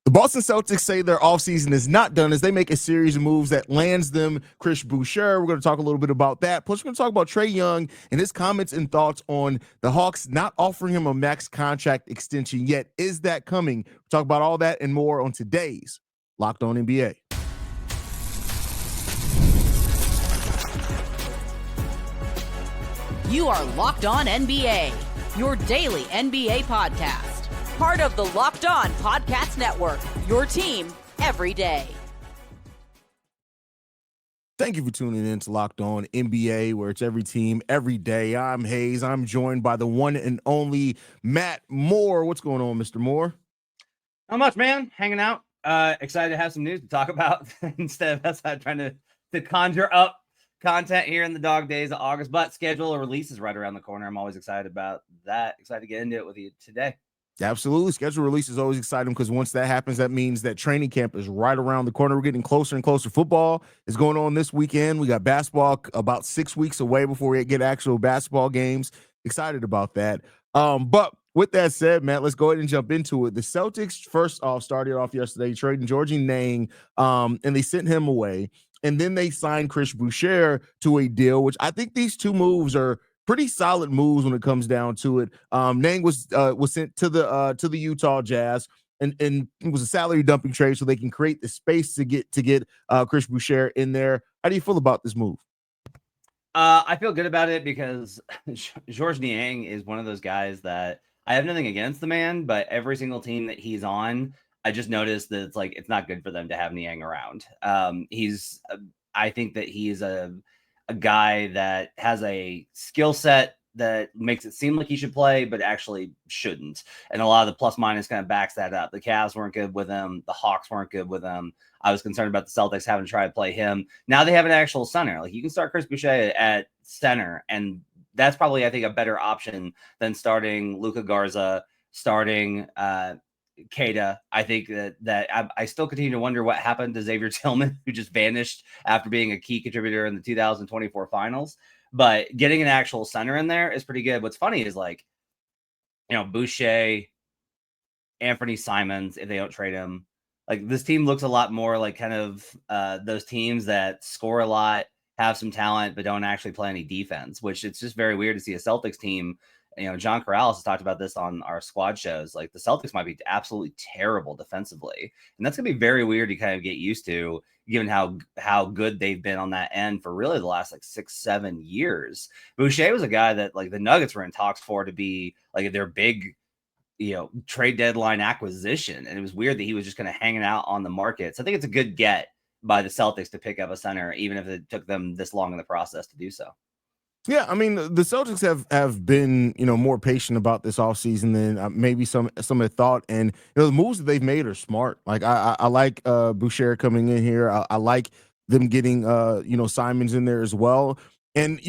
The Boston Celtics say their offseason is not done as they make a series of moves that lands them Chris Boucher. We're going to talk a little bit about that. Plus, we're going to talk about Trae Young and his comments and thoughts on the Hawks not offering him a max contract extension yet. Is that coming? We'll talk about all that and more on today's Locked On NBA. You are Locked On NBA, your daily NBA podcast. Part of the Locked On Podcast Network, your team every day. Thank you for tuning in to Locked On NBA, where it's every team, every day. I'm Hayes. I'm joined by the one and only Matt Moore. What's going on, Mr. Moore? Not much, man. Hanging out. Excited to have some news to talk about instead of us trying to conjure up content here in the dog days of August. But schedule a release is right around the corner. I'm always excited about that. Excited to get into it with you today. Absolutely. Schedule release is always exciting because once that happens, that means that training camp is right around the corner. We're getting closer and closer. Football is going on this weekend. We got basketball about 6 weeks away before we get actual basketball games. Excited about that. But with that said, Matt, let's go ahead and jump into it. The Celtics, first off, started off yesterday trading Georgie Nang, and they sent him away. And then they signed Chris Boucher to a deal, which I think these two moves are pretty solid moves when it comes down to it. Nang was sent to the Utah Jazz, and it was a salary dumping trade, so they can create the space to get Chris Boucher in there. How do you feel about this move? I feel good about it because Georges Niang is one of those guys that I have nothing against the man, but every single team that he's on, I just noticed that it's not good for them to have Niang around. I think that he's a guy that has a skill set that makes it seem like he should play, but actually shouldn't. And a lot of the plus minus kind of backs that up. The Cavs weren't good with him. The Hawks weren't good with him. I was concerned about the Celtics having to try to play him. Now they have an actual center. Like, you can start Chris Boucher at center, and that's probably, I think, a better option than starting Luka Garza, starting Keita. I think that I still continue to wonder what happened to Xavier Tillman, who just vanished after being a key contributor in the 2024 finals. But getting an actual center in there is pretty good. What's funny is, Boucher, Anthony Simons, if they don't trade him, this team looks a lot more like kind of those teams that score a lot, have some talent, but don't actually play any defense, which it's just very weird to see a Celtics team. John Corrales has talked about this on our squad shows. Like, the Celtics might be absolutely terrible defensively. And that's going to be very weird to kind of get used to, given how good they've been on that end for really the last 6-7 years. Boucher was a guy that the Nuggets were in talks for to be their big, trade deadline acquisition. And it was weird that he was just kind of hanging out on the market. So I think it's a good get by the Celtics to pick up a center, even if it took them this long in the process to do so. Yeah, I mean, the Celtics have been, more patient about this offseason than maybe some had thought. And, the moves that they've made are smart. Like, I like Boucher coming in here. I like them getting, Simons in there as well. And,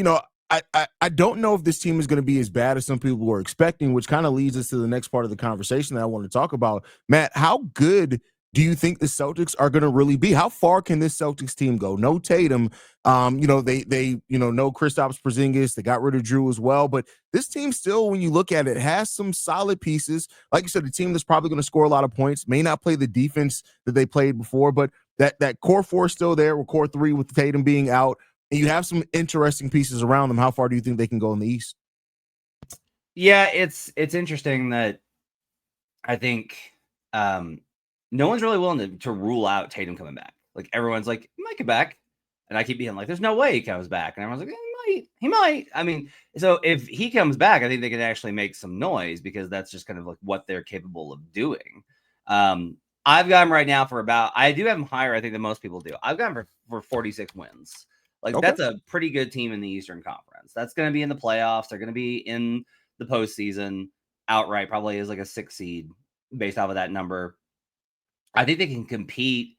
I don't know if this team is going to be as bad as some people were expecting, which kind of leads us to the next part of the conversation that I want to talk about. Matt, how good do you think the Celtics are going to really be? How far can this Celtics team go? No Tatum. They no Kristaps Porzingis. They got rid of Drew as well. But this team still, when you look at it, has some solid pieces. Like you said, a team that's probably going to score a lot of points, may not play the defense that they played before, but that core four is still there, with core three with Tatum being out. And you have some interesting pieces around them. How far do you think they can go in the East? Yeah, it's interesting that I think no one's really willing to rule out Tatum coming back. Everyone's like, he might get back. And I keep being like, there's no way he comes back. And everyone's like, he might. I mean, so if he comes back, I think they can actually make some noise, because that's just kind of what they're capable of doing. I've got him right now I do have him higher, I think, than most people do. I've got him for 46 wins. Okay. That's a pretty good team in the Eastern Conference. That's going to be in the playoffs. They're going to be in the postseason outright, probably as a 6 seed based off of that number. I think they can compete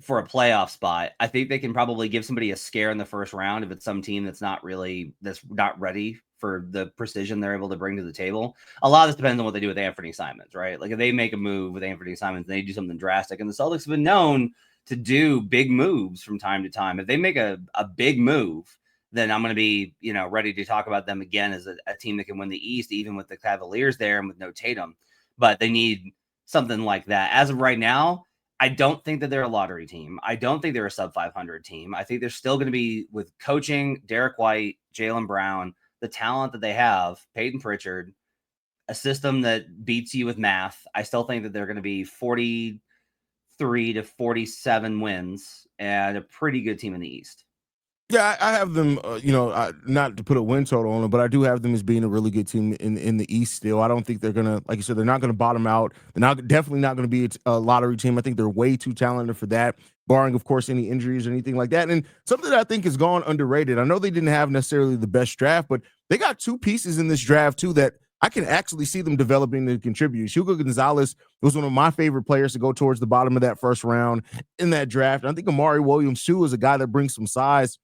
for a playoff spot. I think they can probably give somebody a scare in the first round if it's some team that's not ready for the precision they're able to bring to the table. A lot of this depends on what they do with Anthony Simons, right? If they make a move with Anthony Simons, they do something drastic. And the Celtics have been known to do big moves from time to time. If they make a big move, then I'm going to be, ready to talk about them again as a team that can win the East, even with the Cavaliers there and with no Tatum. But they need something like that. As of right now, I don't think that they're a lottery team. I don't think they're a sub 500 team. I think they're still going to be, with coaching, Derek White, Jaylen Brown, the talent that they have, Peyton Pritchard, a system that beats you with math. I still think that they're going to be 43 to 47 wins and a pretty good team in the East. Yeah, I have them, not to put a win total on them, but I do have them as being a really good team in the East still. I don't think they're going to, like you said, they're not going to bottom out. They're definitely not going to be a lottery team. I think they're way too talented for that, barring, of course, any injuries or anything like that. And something that I think has gone underrated. I know they didn't have necessarily the best draft, but they got two pieces in this draft, too, that I can actually see them developing to contribute. Hugo Gonzalez was one of my favorite players to go towards the bottom of that first round in that draft. And I think Amari Williams, too, is a guy that brings some size,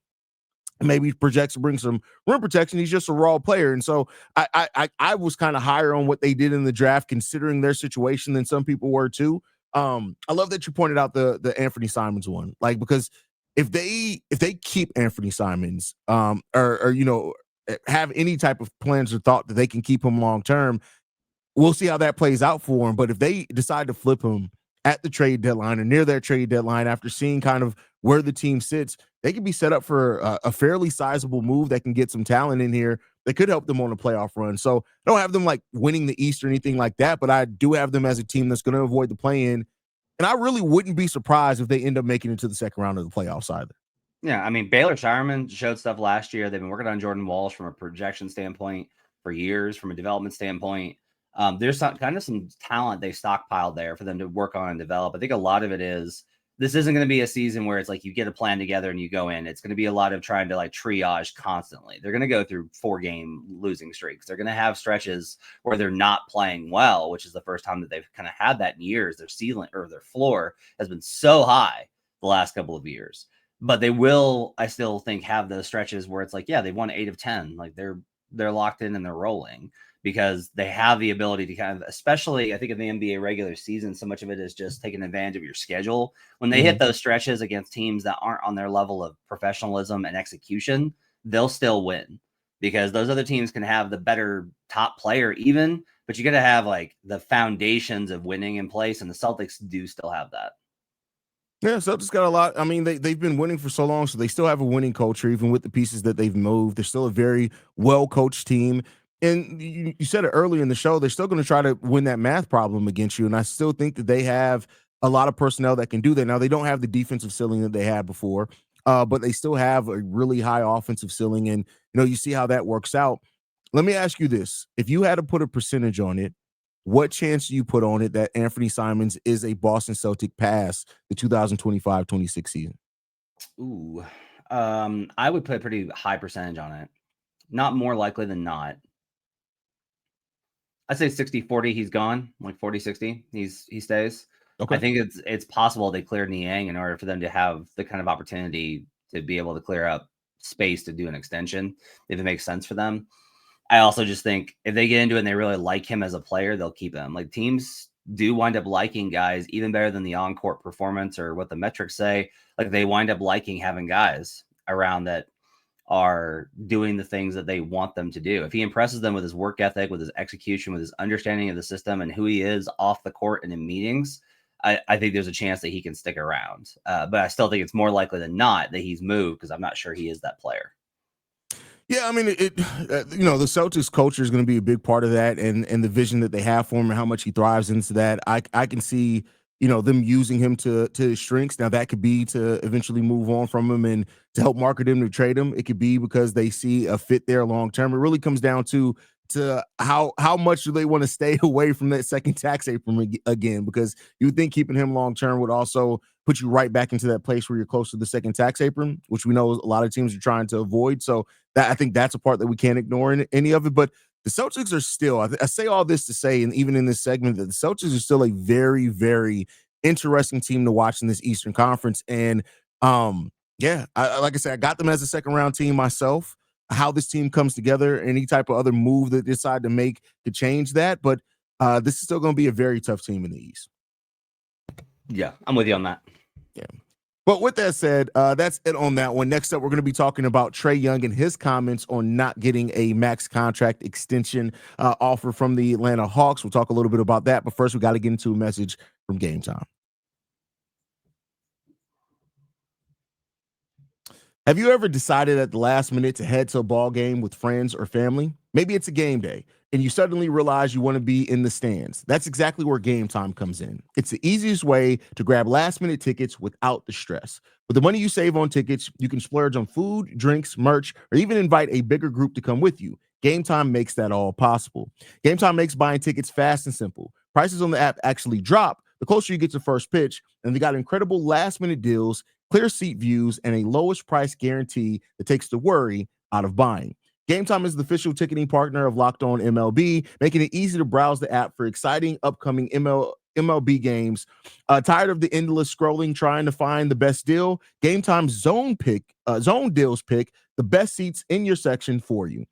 maybe projects to bring some rim protection. He's just a raw player. And so I was kind of higher on what they did in the draft, considering their situation, than some people were too. I love that you pointed out the Anthony Simons one, like, because if they keep Anthony Simons, or have any type of plans or thought that they can keep him long term, we'll see how that plays out for him. But if they decide to flip him at the trade deadline or near their trade deadline, after seeing kind of where the team sits, they could be set up for a fairly sizable move that can get some talent in here that could help them on a playoff run. So I don't have them like winning the East or anything like that, but I do have them as a team that's going to avoid the play-in. And I really wouldn't be surprised if they end up making it to the second round of the playoffs either. Yeah, I mean, Baylor Shireman showed stuff last year. They've been working on Jordan Walsh from a projection standpoint for years, from a development standpoint. There's some talent they stockpiled there for them to work on and develop. I think a lot of it is, this isn't going to be a season where it's like you get a plan together and you go in. It's going to be a lot of trying to like triage constantly. They're going to go through 4-game losing streaks. They're going to have stretches where they're not playing well, which is the first time that they've kind of had that in years. Their ceiling or their floor has been so high the last couple of years. But they will, I still think, have those stretches where it's like, yeah, they've won 8 of 10. Like they're locked in and they're rolling, because they have the ability to kind of, especially I think in the NBA regular season, so much of it is just taking advantage of your schedule. When they hit those stretches against teams that aren't on their level of professionalism and execution, they'll still win, because those other teams can have the better top player even, but you got to have like the foundations of winning in place. And the Celtics do still have that. Yeah, Celtics got a lot. I mean, they've been winning for so long, so they still have a winning culture, even with the pieces that they've moved. They're still a very well-coached team. And you said it earlier in the show, they're still going to try to win that math problem against you. And I still think that they have a lot of personnel that can do that. Now, they don't have the defensive ceiling that they had before, but they still have a really high offensive ceiling. And, you see how that works out. Let me ask you this. If you had to put a percentage on it, what chance do you put on it that Anthony Simons is a Boston Celtic past the 2025-26 season? Ooh, I would put a pretty high percentage on it. Not more likely than not. I'd say 60-40, he's gone. Like 40-60, he stays. Okay. I think it's possible they cleared Niang in order for them to have the kind of opportunity to be able to clear up space to do an extension, if it makes sense for them. I also just think if they get into it and they really like him as a player, they'll keep him. Like, teams do wind up liking guys even better than the on-court performance or what the metrics say. Like, they wind up liking having guys around that are doing the things that they want them to do. If he impresses them with his work ethic, with his execution, with his understanding of the system and who he is off the court and in meetings, I think there's a chance that he can stick around. But I still think it's more likely than not that he's moved, because I'm not sure he is that player. Yeah, I mean, the Celtics culture is going to be a big part of that, and the vision that they have for him and how much he thrives into that. I can see, them using him to his strengths. Now, that could be to eventually move on from him and to help market him, to trade him. It could be because they see a fit there long term. It really comes down to how much do they want to stay away from that second tax apron again, because you would think keeping him long term would also put you right back into that place where you're close to the second tax apron, which we know a lot of teams are trying to avoid. So I think that's a part that we can't ignore in any of it. But the Celtics are still, I say all this to say, and even in this segment, that the Celtics are still a very, very interesting team to watch in this Eastern Conference. And like I said, I got them as a second round team myself. How this team comes together, any type of other move that they decide to make to change that. But this is still going to be a very tough team in the East. Yeah, I'm with you on that. Yeah. But with that said, that's it on that one. Next up, we're going to be talking about Trae Young and his comments on not getting a max contract extension offer from the Atlanta Hawks. We'll talk a little bit about that. But first, we got to get into a message from Game Time. Have you ever decided at the last minute to head to a ball game with friends or family? Maybe it's a game day and you suddenly realize you want to be in the stands. That's exactly where Game Time comes in. It's the easiest way to grab last minute tickets without the stress. With the money you save on tickets, you can splurge on food, drinks, merch, or even invite a bigger group to come with you. Game Time makes that all possible. Game Time makes buying tickets fast and simple. Prices on the app actually drop the closer you get to first pitch, and they got incredible last minute deals, clear seat views, and a lowest price guarantee that takes the worry out of buying. Game Time is the official ticketing partner of Locked On MLB, making it easy to browse the app for exciting upcoming MLB games. Tired of the endless scrolling trying to find the best deal? Game Time's zone deals pick the best seats in your section for you.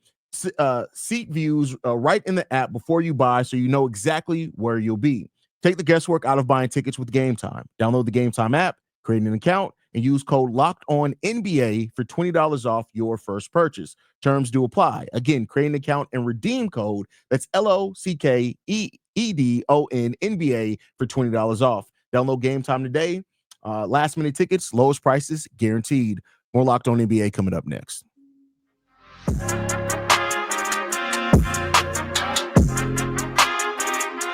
Seat views right in the app before you buy, so you know exactly where you'll be. Take the guesswork out of buying tickets with Game Time. Download the Game Time app, create an account, and use code LOCKEDONNBA for $20 off your first purchase. Terms do apply. Again, create an account and redeem code. That's LOCKEDONNBA for $20 off. Download Game Time today. Last minute tickets, lowest prices guaranteed. More Locked On NBA coming up next.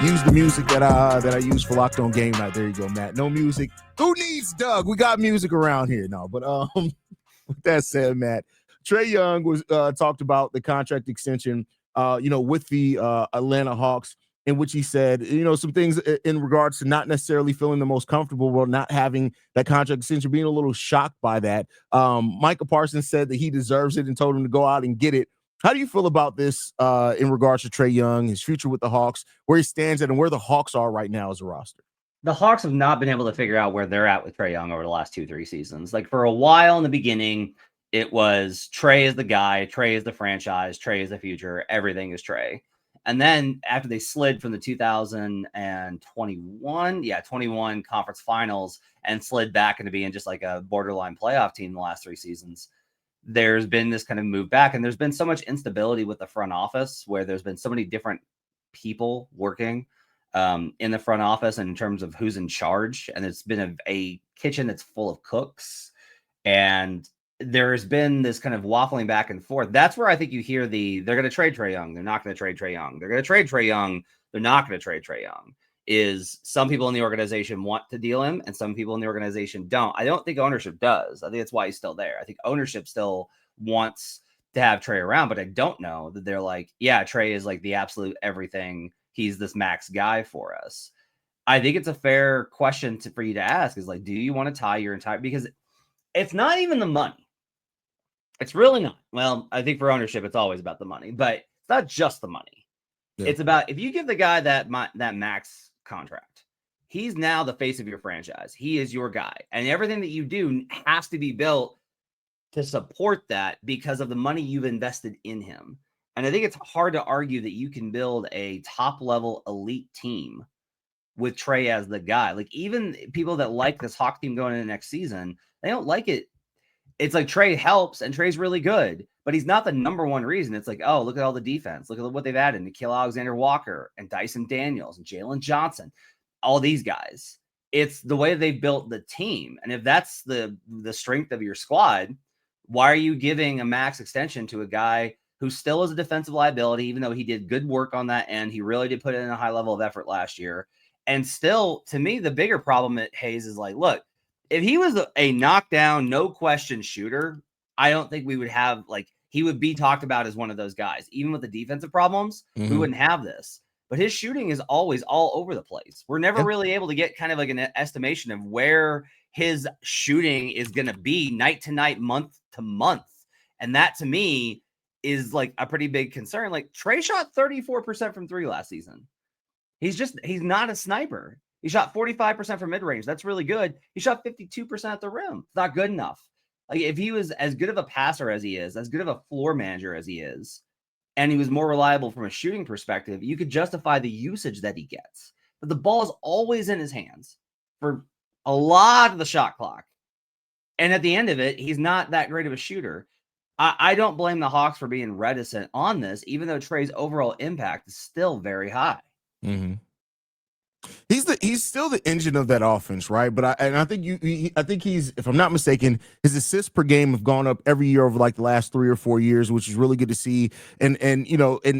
Use the music that I use for Locked On Game Night. There you go, Matt. No music. Who needs Doug? We got music around here. No, but with that said, Matt, Trae Young was talked about the contract extension, with the Atlanta Hawks, in which he said, some things in regards to not necessarily feeling the most comfortable or not having that contract extension, being a little shocked by that. Micah Parsons said that he deserves it and told him to go out and get it. How do you feel about this in regards to Trae Young, his future with the Hawks, where he stands at and where the Hawks are right now as a roster? The Hawks have not been able to figure out where they're at with Trae Young over the last 2-3 seasons. Like for a while in the beginning, it was Trae is the guy, Trae is the franchise, Trae is the future, everything is Trae. And then after they slid from the 2021 conference finals and slid back into being just like a borderline playoff team the last 3 seasons, there's been this kind of move back, and there's been so much instability with the front office where there's been so many different people working in the front office and in terms of who's in charge. And it's been a kitchen that's full of cooks, and there's been this kind of waffling back and forth. That's where I think you hear they're going to trade Trae Young. They're not going to trade Trae Young. They're going to trade Trae Young. They're not going to trade Trae Young. Is some people in the organization want to deal him and some people in the organization don't. I don't think ownership does. I think that's why he's still there. I think ownership still wants to have Trae around, but I don't know that they're like, yeah, Trae is like the absolute everything. He's this max guy for us. I think it's a fair question for you to ask is like, do you want to tie your entire, because it's not even the money. It's really not. Well, I think for ownership, it's always about the money, but it's not just the money. Yeah. It's about, if you give the guy that max contract, he's now the face of your franchise. He is your guy, and everything that you do has to be built to support that because of the money you've invested in him. And I think it's hard to argue that you can build a top level elite team with Trae as the guy. Like even people that like this Hawk team going into next season, they don't like it. It's like Trae helps and Trae's really good, but he's not the number one reason. It's like, oh, look at all the defense. Look at what they've added. Nikhil Alexander-Walker and Dyson Daniels and Jalen Johnson, all these guys. It's the way they built the team. And if that's the strength of your squad, why are you giving a max extension to a guy who still is a defensive liability, even though he did good work on that end? He really did put in a high level of effort last year. And still, to me, the bigger problem at Hayes is like, look, if he was a knockdown, no question shooter, I don't think we would have, like, he would be talked about as one of those guys. Even with the defensive problems, we wouldn't have this. But his shooting is always all over the place. We're never really able to get kind of like an estimation of where his shooting is going to be night to night, month to month. And that to me is like a pretty big concern. Like Trae shot 34% from 3 last season. He's not a sniper. He shot 45% from mid-range. That's really good. He shot 52% at the rim. It's not good enough. Like if he was as good of a passer as he is, as good of a floor manager as he is, and he was more reliable from a shooting perspective, you could justify the usage that he gets. But the ball is always in his hands for a lot of the shot clock. And at the end of it, he's not that great of a shooter. I don't blame the Hawks for being reticent on this, even though Trae's overall impact is still very high. Mm-hmm. He's still the engine of that offense, right? But I think I think he's, if I'm not mistaken, his assists per game have gone up every year over like the last 3 or 4 years, which is really good to see. And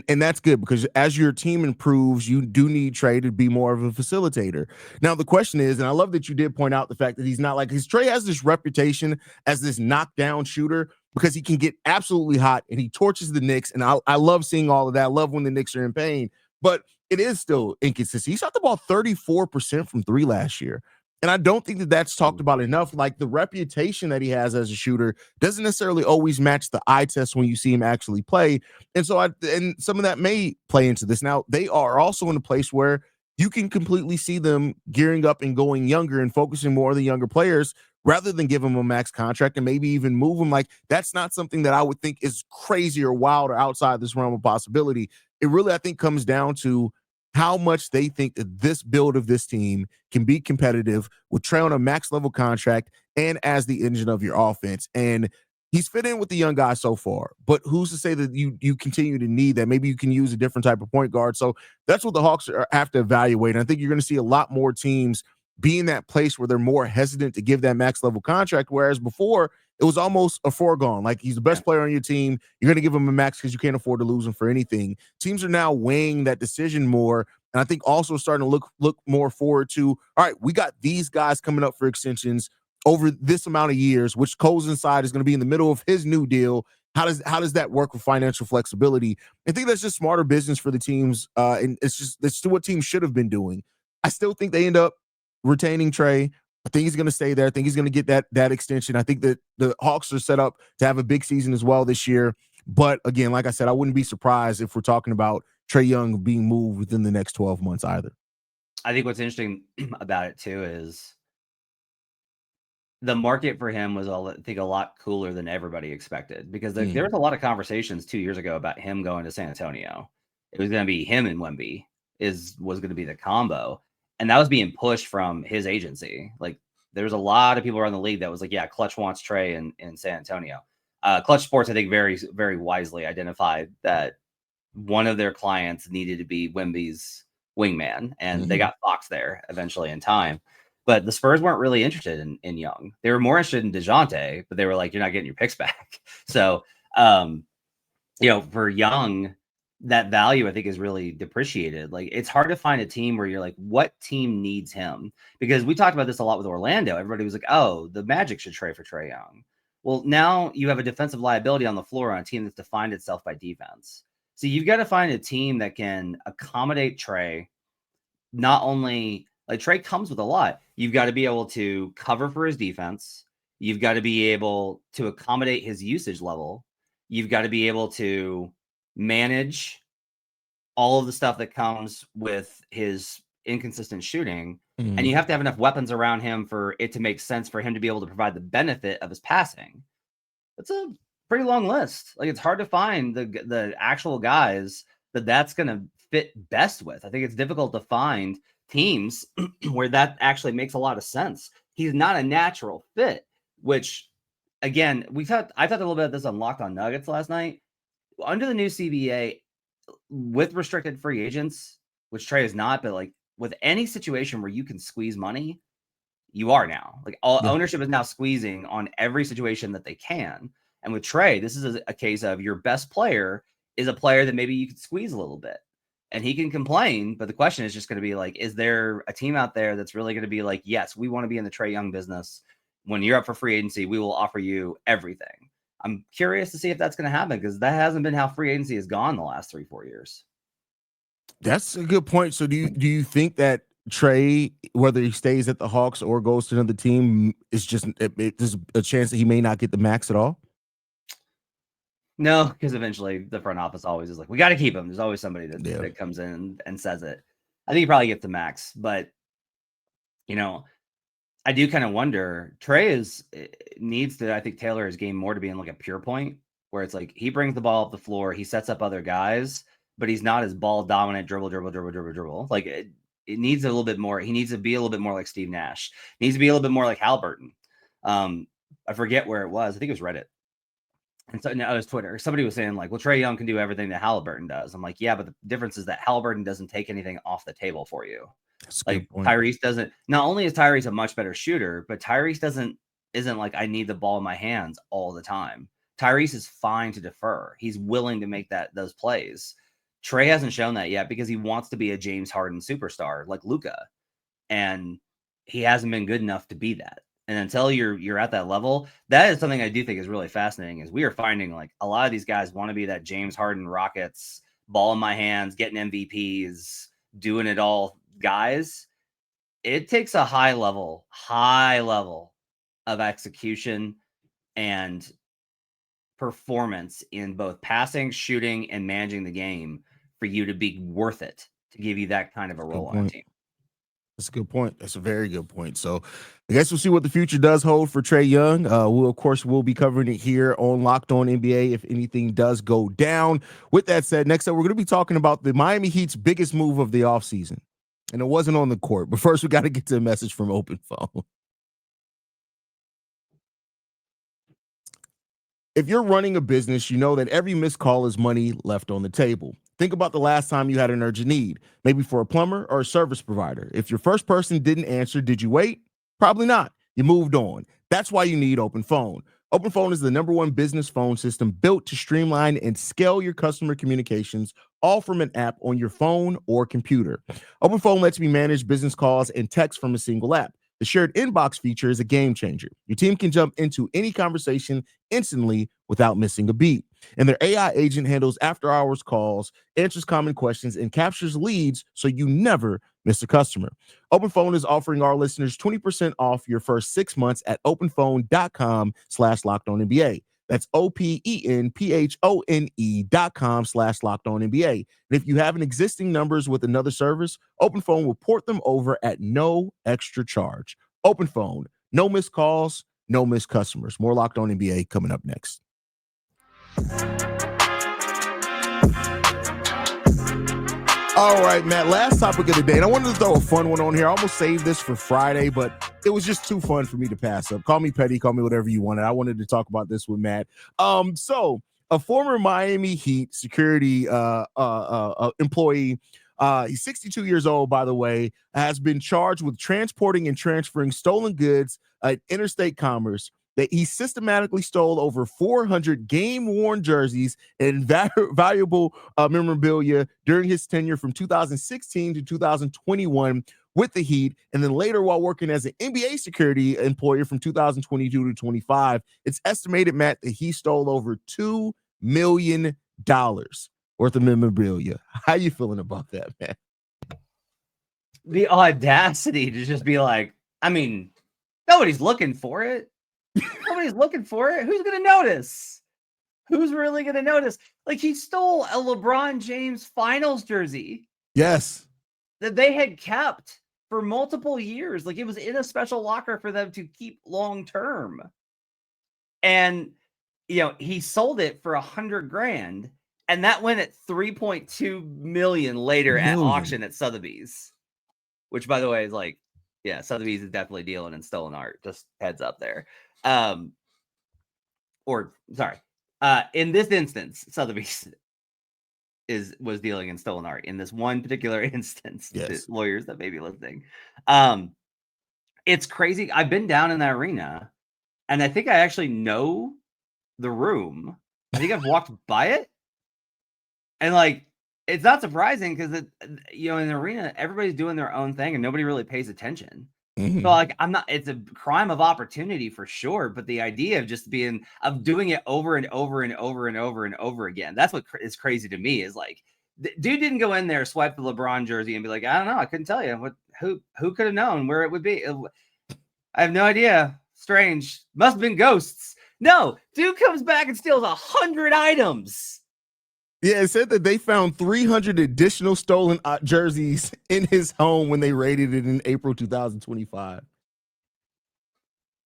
that's good, because as your team improves, you do need Trae to be more of a facilitator. Now the question is, and I love that you did point out the fact that he's not like, because Trae has this reputation as this knockdown shooter, because he can get absolutely hot and he torches the Knicks, and I love seeing all of that. I love when the Knicks are in pain, but it is still inconsistent. He shot the ball 34% from three last year. And I don't think that that's talked about enough. Like, the reputation that he has as a shooter doesn't necessarily always match the eye test when you see him actually play. And so and some of that may play into this. Now, they are also in a place where you can completely see them gearing up and going younger and focusing more on the younger players, rather than give him a max contract and maybe even move him. Like, that's not something that I would think is crazy or wild or outside this realm of possibility. It really, I think, comes down to how much they think that this build of this team can be competitive with Trae on a max level contract and as the engine of your offense. And he's fit in with the young guys so far, but who's to say that you continue to need that? Maybe you can use a different type of point guard. So that's what the Hawks have to evaluate. And I think you're going to see a lot more teams be in that place where they're more hesitant to give that max level contract, whereas before it was almost a foregone. Like, he's the best player on your team, you're going to give him a max because you can't afford to lose him for anything. Teams are now weighing that decision more, and I think also starting to look more forward to, all right, we got these guys coming up for extensions over this amount of years, which Cole's inside is going to be in the middle of his new deal. How does that work with financial flexibility? I think that's just smarter business for the teams, and it's what teams should have been doing. I still think they end up retaining Trae. I think he's going to stay there. I think he's going to get that extension. I think that the Hawks are set up to have a big season as well this year. But again, like I said, I wouldn't be surprised if we're talking about Trae Young being moved within the next 12 months either. I think what's interesting about it too is the market for him was, I think, a lot cooler than everybody expected, because there was a lot of conversations 2 years ago about him going to San Antonio. It was going to be him and Wemby was going to be the combo. And that was being pushed from his agency. Like, there's a lot of people around the league that was like, yeah, Clutch wants Trae in San Antonio. Clutch Sports, I think, very, very wisely identified that one of their clients needed to be Wemby's wingman, and they got Fox there eventually in time. But the Spurs weren't really interested in Young. They were more interested in DeJounte, but they were like, you're not getting your picks back. So, for Young, that value, I think, is really depreciated. Like, it's hard to find a team where you're like, what team needs him? Because we talked about this a lot with Orlando. Everybody was like, oh, the Magic should trade for Trae Young. Well, now you have a defensive liability on the floor on a team that's defined itself by defense. So you've got to find a team that can accommodate Trae. Not only, like, Trae comes with a lot. You've got to be able to cover for his defense. You've got to be able to accommodate his usage level. You've got to be able to manage all of the stuff that comes with his inconsistent shooting. And you have to have enough weapons around him for it to make sense for him to be able to provide the benefit of his passing. That's a pretty long list. Like, it's hard to find the actual guys that's going to fit best with. I think it's difficult to find teams where that actually makes a lot of sense. He's not a natural fit, which, again, I talked a little bit of this on Locked On Nuggets last night. Under the new CBA, with restricted free agents, which Trae is not, but like with any situation where you can squeeze money, you are now. Like, ownership is now squeezing on every situation that they can. And with Trae, this is a case of your best player is a player that maybe you could squeeze a little bit. And he can complain, but the question is just going to be like, is there a team out there that's really going to be like, yes, we want to be in the Trae Young business. When you're up for free agency, we will offer you everything. I'm curious to see if that's going to happen, because that hasn't been how free agency has gone the last 3-4 years. That's a good point. So do you think that Trae, whether he stays at the Hawks or goes to another team, is just there's a chance that he may not get the max at all? No, because eventually the front office always is like, we got to keep him. There's always somebody that comes in and says it. I think he probably gets the max, but I do kind of wonder. Trae needs to, I think, tailor his game more to being like a pure point, where it's like he brings the ball up the floor, he sets up other guys, but he's not as ball dominant, dribble. Like, it needs a little bit more. He needs to be a little bit more like Steve Nash. He needs to be a little bit more like Halliburton. I forget where it was. I think it was Reddit. And so now it was Twitter. Somebody was saying like, well, Trae Young can do everything that Halliburton does. I'm like, yeah, but the difference is that Halliburton doesn't take anything off the table for you. That's a Like good point. Tyrese doesn't. Not only is Tyrese a much better shooter, but Tyrese isn't like I need the ball in my hands all the time. Tyrese is fine to defer. He's willing to make those plays. Trae hasn't shown that yet because he wants to be a James Harden superstar like Luka, and he hasn't been good enough to be that. And until you're at that level, that is something I do think is really fascinating. Is we are finding like a lot of these guys want to be that James Harden Rockets, ball in my hands, getting MVPs, doing it all guys. It takes a high level of execution and performance in both passing, shooting, and managing the game for you to be worth it to give you that kind of a role on a team. That's a good point. That's a very good point. So I guess we'll see what the future does hold for Trae Young. We'll be covering it here on Locked On NBA if anything does go down. With that said, next up, we're going to be talking about the Miami Heat's biggest move of the offseason. And it wasn't on the court. But first, we got to get to a message from Open Phone. If you're running a business, you know that every missed call is money left on the table. Think about the last time you had an urgent need, maybe for a plumber or a service provider. If your first person didn't answer, did you wait? Probably not. You moved on. That's why you need Open Phone. Open Phone is the #1 business phone system built to streamline and scale your customer communications, all from an app on your phone or computer. Open Phone lets me manage business calls and text from a single app. The shared inbox feature is a game changer. Your team can jump into any conversation instantly without missing a beat. And their AI agent handles after-hours calls, answers common questions, and captures leads so you never miss a customer. OpenPhone is offering our listeners 20% off your first 6 months at openphone.com/LockedOnNBA. That's OPENPHONE.com/LockedOnNBA. And if you have an existing numbers with another service, OpenPhone will port them over at no extra charge. OpenPhone, no missed calls, no missed customers. More Locked On NBA coming up next. All right, Matt, last topic of the day, and I wanted to throw a fun one on here. I almost saved this for Friday, but it was just too fun for me to pass up. Call me petty, call me whatever you wanted. I wanted to talk about this with Matt. So a former Miami Heat security employee, he's 62 years old, by the way, has been charged with transporting and transferring stolen goods at interstate commerce. That he systematically stole over 400 game-worn jerseys and valuable memorabilia during his tenure from 2016 to 2021 with the Heat, and then later while working as an NBA security employee from 2022 to 25. It's estimated, Matt, that he stole over $2 million worth of memorabilia. How you feeling about that, man? The audacity to just be like, I mean, nobody's looking for it. Nobody's looking for it. Who's going to notice? Who's really going to notice? Like, he stole a LeBron James finals jersey. Yes. That they had kept for multiple years. Like, it was in a special locker for them to keep long term. And, you know, he sold it for $100,000. And that went at $3.2 million later at auction at Sotheby's. Which, by the way, is like, yeah, Sotheby's is definitely dealing in stolen art. Just heads up there. In this instance, Sotheby's was dealing in stolen art in this one particular instance. Yes. Lawyers that may be listening. It's crazy. I've been down in that arena, and I think I actually know the room. I think I've walked by it, and like, it's not surprising because in the arena, everybody's doing their own thing, and nobody really pays attention. Mm-hmm. So like, it's a crime of opportunity for sure, but the idea of just doing it over and over and over and over and over again, that's what is crazy to me. Is like, dude didn't go in there, swipe the LeBron jersey and be like, I don't know, I couldn't tell you who could have known where it would be. I have no idea. Strange. Must have been ghosts. No, dude comes back and steals 100 items. Yeah, it said that they found 300 additional stolen jerseys in his home when they raided it in April 2025.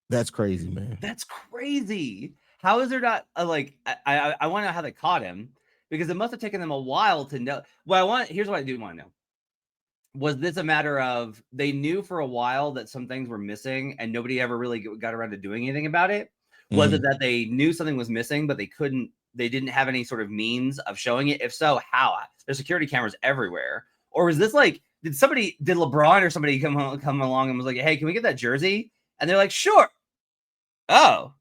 That's crazy, man. That's crazy. How is there not I want to know how they caught him, because it must have taken them a while to know. Here's what I do want to know. Was this a matter of they knew for a while that some things were missing and nobody ever really got around to doing anything about it? Was it that they knew something was missing, but they didn't have any sort of means of showing it? If so, how? There's security cameras everywhere. Or was this like, did LeBron or somebody come along and was like, hey, can we get that jersey? And they're like, sure. Oh.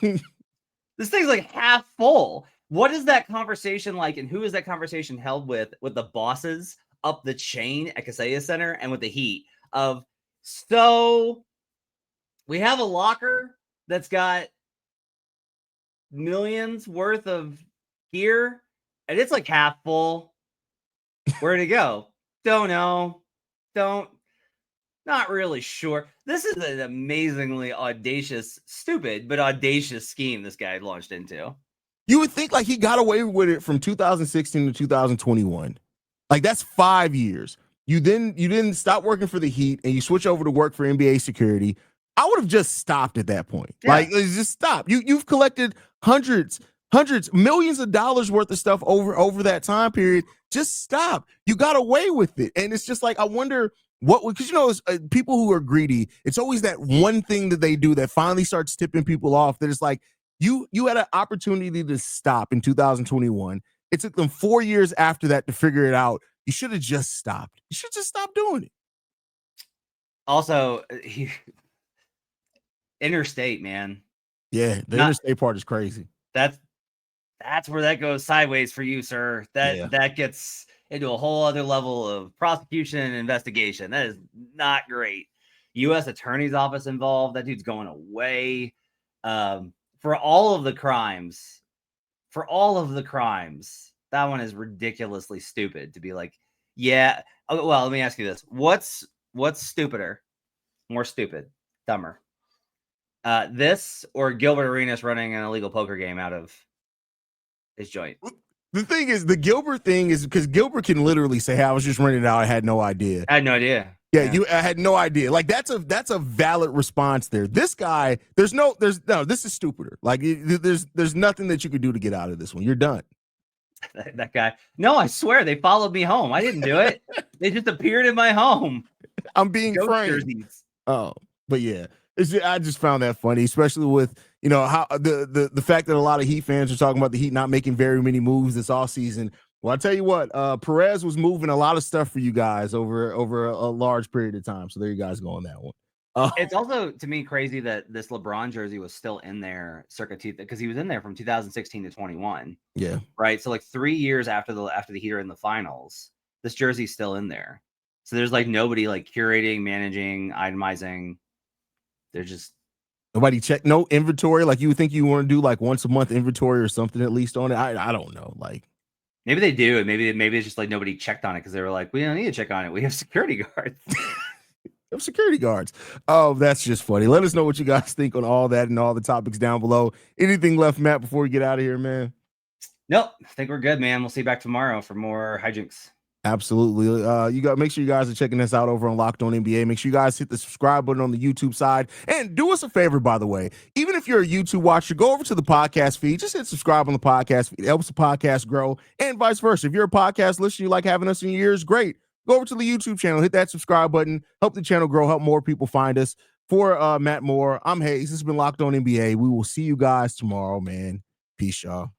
This thing's like half full. What is that conversation like? And who is that conversation held with the bosses up the chain at Kaseya Center and with the Heat of, so we have a locker that's got millions worth of gear and it's like half full. Where'd it go? Don't know. Not really sure. This is an amazingly stupid, but audacious scheme this guy launched into. You would think like he got away with it from 2016 to 2021. Like that's 5 years. You didn't stop working for the Heat and you switch over to work for NBA security. I would have just stopped at that point. Yeah. Like just stop. You've collected hundreds, millions of dollars worth of stuff over that time period. Just stop. You got away with it. And it's just like, I wonder because people who are greedy, it's always that one thing that they do that finally starts tipping people off that it's like, you had an opportunity to stop in 2021. It took them 4 years after that to figure it out. You should have just stopped. You should just stop doing it. Also, interstate, man. Yeah, the interstate part is crazy. That's where that goes sideways for you, sir. That gets into a whole other level of prosecution and investigation. That is not great. U.S. Attorney's Office involved. That dude's going away. For all of the crimes, that one is ridiculously stupid to be like, yeah. Oh, well, let me ask you this. What's stupider? More stupid, dumber? This or Gilbert Arenas running an illegal poker game out of his joint? The thing is, the Gilbert thing is because Gilbert can literally say, hey, I was just running it out. I had no idea. I had no idea. Yeah, I had no idea. Like that's a valid response there. This guy, this is stupider. Like there's nothing that you could do to get out of this one. You're done. That guy. No, I swear they followed me home. I didn't do it. They just appeared in my home. I'm being framed. Oh, but yeah. I just found that funny, especially with how the fact that a lot of Heat fans are talking about the Heat not making very many moves this offseason. Well, I tell you what, Perez was moving a lot of stuff for you guys over a large period of time. So there you guys go on that one. It's also to me crazy that this LeBron jersey was still in there because he was in there from 2016 to 21. Yeah, right. So like 3 years after the Heat are in the finals, this jersey's still in there. So there's like nobody like curating, managing, itemizing. They're just nobody check no inventory. Like you would think you want to do like once a month inventory or something at least on it. I don't know. Like maybe they do, and maybe it's just like nobody checked on it because they were like, we don't need to check on it. We have security guards. Of security guards. Oh, that's just funny. Let us know what you guys think on all that and all the topics down below. Anything left, Matt, before we get out of here, man? Nope. I think we're good, man. We'll see you back tomorrow for more hijinks. Absolutely. Make sure you guys are checking us out over on Locked On NBA. Make sure you guys hit the subscribe button on the YouTube side. And do us a favor, by the way. Even if you're a YouTube watcher, go over to the podcast feed. Just hit subscribe on the podcast feed. It helps the podcast grow and vice versa. If you're a podcast listener, you like having us in your ears, great. Go over to the YouTube channel, hit that subscribe button, help the channel grow, help more people find us. For Matt Moore, I'm Hayes. This has been Locked On NBA. We will see you guys tomorrow, man. Peace, y'all.